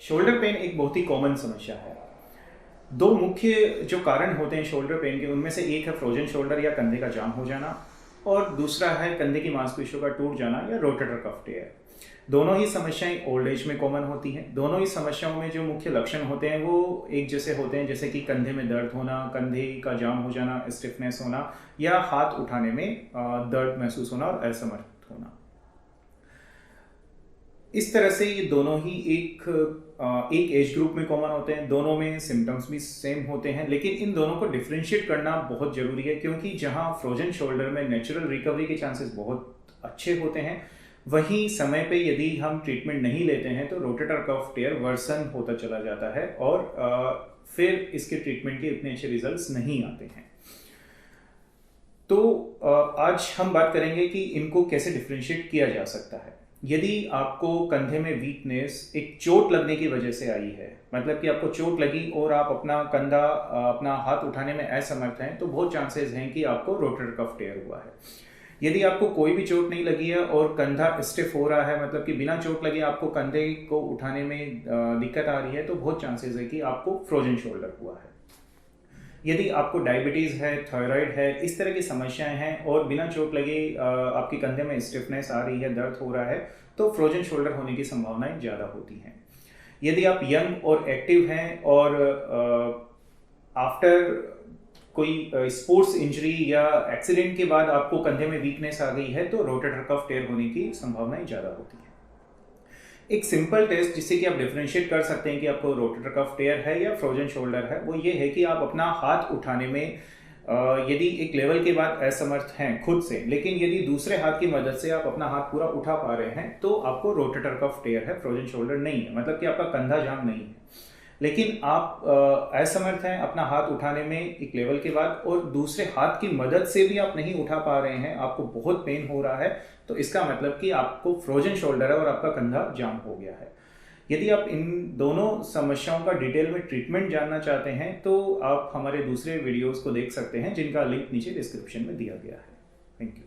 Shoulder pain एक बहुत ही common समस्या है। दो मुख्य जो कारण होते हैं शोल्डर पेन के, उनमें से एक है फ्रोजन शोल्डर या कंधे का जाम हो जाना, और दूसरा है कंधे की मांसपेशियों का टूट जाना या रोटेटर कफ टेयर। दोनों ही समस्याएं ओल्ड एज में कॉमन होती हैं। दोनों ही समस्याओं में जो मुख्य लक्षण होते हैं वो एक जैसे होते हैं, जैसे कि कंधे में दर्द होना, कंधे का जाम हो जाना, स्टिफनेस होना, या हाथ उठाने में दर्द महसूस होना और असमर्थ होना। इस तरह से ये दोनों ही एक एज ग्रुप में कॉमन होते हैं। दोनों में सिम्टम्स भी सेम होते हैं, लेकिन इन दोनों को डिफरेंशिएट करना बहुत ज़रूरी है, क्योंकि जहां फ्रोजन शोल्डर में नेचुरल रिकवरी के चांसेस बहुत अच्छे होते हैं, वहीं समय पे यदि हम ट्रीटमेंट नहीं लेते हैं तो रोटेटर कफ टेयर वर्सन होता चला जाता है और फिर इसके ट्रीटमेंट के इतने अच्छे रिजल्ट्स नहीं आते हैं। तो आज हम बात करेंगे कि इनको कैसे डिफरेंशिएट किया जा सकता है। यदि आपको कंधे में वीकनेस एक चोट लगने की वजह से आई है, मतलब कि आपको चोट लगी और आप अपना कंधा अपना हाथ उठाने में असमर्थ हैं, तो बहुत चांसेस हैं कि आपको रोटेटर कफ टेयर हुआ है। यदि आपको कोई भी चोट नहीं लगी है और कंधा स्टिफ हो रहा है, मतलब कि बिना चोट लगे आपको कंधे को उठाने में दिक्कत आ रही है, तो बहुत चांसेस है कि आपको फ्रोजन शोल्डर हुआ है। यदि आपको डायबिटीज़ है, थायराइड है, इस तरह की समस्याएं हैं और बिना चोट लगे आपके कंधे में स्टिफनेस आ रही है, दर्द हो रहा है, तो फ्रोजन शोल्डर होने की संभावनाएं ज़्यादा होती हैं। यदि आप यंग और एक्टिव हैं और आफ्टर कोई स्पोर्ट्स इंजरी या एक्सीडेंट के बाद आपको कंधे में वीकनेस आ गई है, तो रोटेटर कफ टेयर होने की संभावनाएं ज़्यादा होती हैं। एक सिंपल टेस्ट जिससे कि आप डिफरेंशिएट कर सकते हैं कि आपको रोटेटर कफ टेयर है या फ्रोजन शोल्डर है, वो ये है कि आप अपना हाथ उठाने में यदि एक लेवल के बाद असमर्थ हैं खुद से, लेकिन यदि दूसरे हाथ की मदद से आप अपना हाथ पूरा उठा पा रहे हैं, तो आपको रोटेटर कफ टेयर है, फ्रोजन शोल्डर नहीं है। मतलब कि आपका कंधा जाम नहीं है, लेकिन आप असमर्थ हैं अपना हाथ उठाने में एक लेवल के बाद, और दूसरे हाथ की मदद से भी आप नहीं उठा पा रहे हैं, आपको बहुत पेन हो रहा है, तो इसका मतलब कि आपको फ्रोजन शोल्डर है और आपका कंधा जाम हो गया है। यदि आप इन दोनों समस्याओं का डिटेल में ट्रीटमेंट जानना चाहते हैं, तो आप हमारे दूसरे वीडियोस को देख सकते हैं, जिनका लिंक नीचे डिस्क्रिप्शन में दिया गया है। Thank you.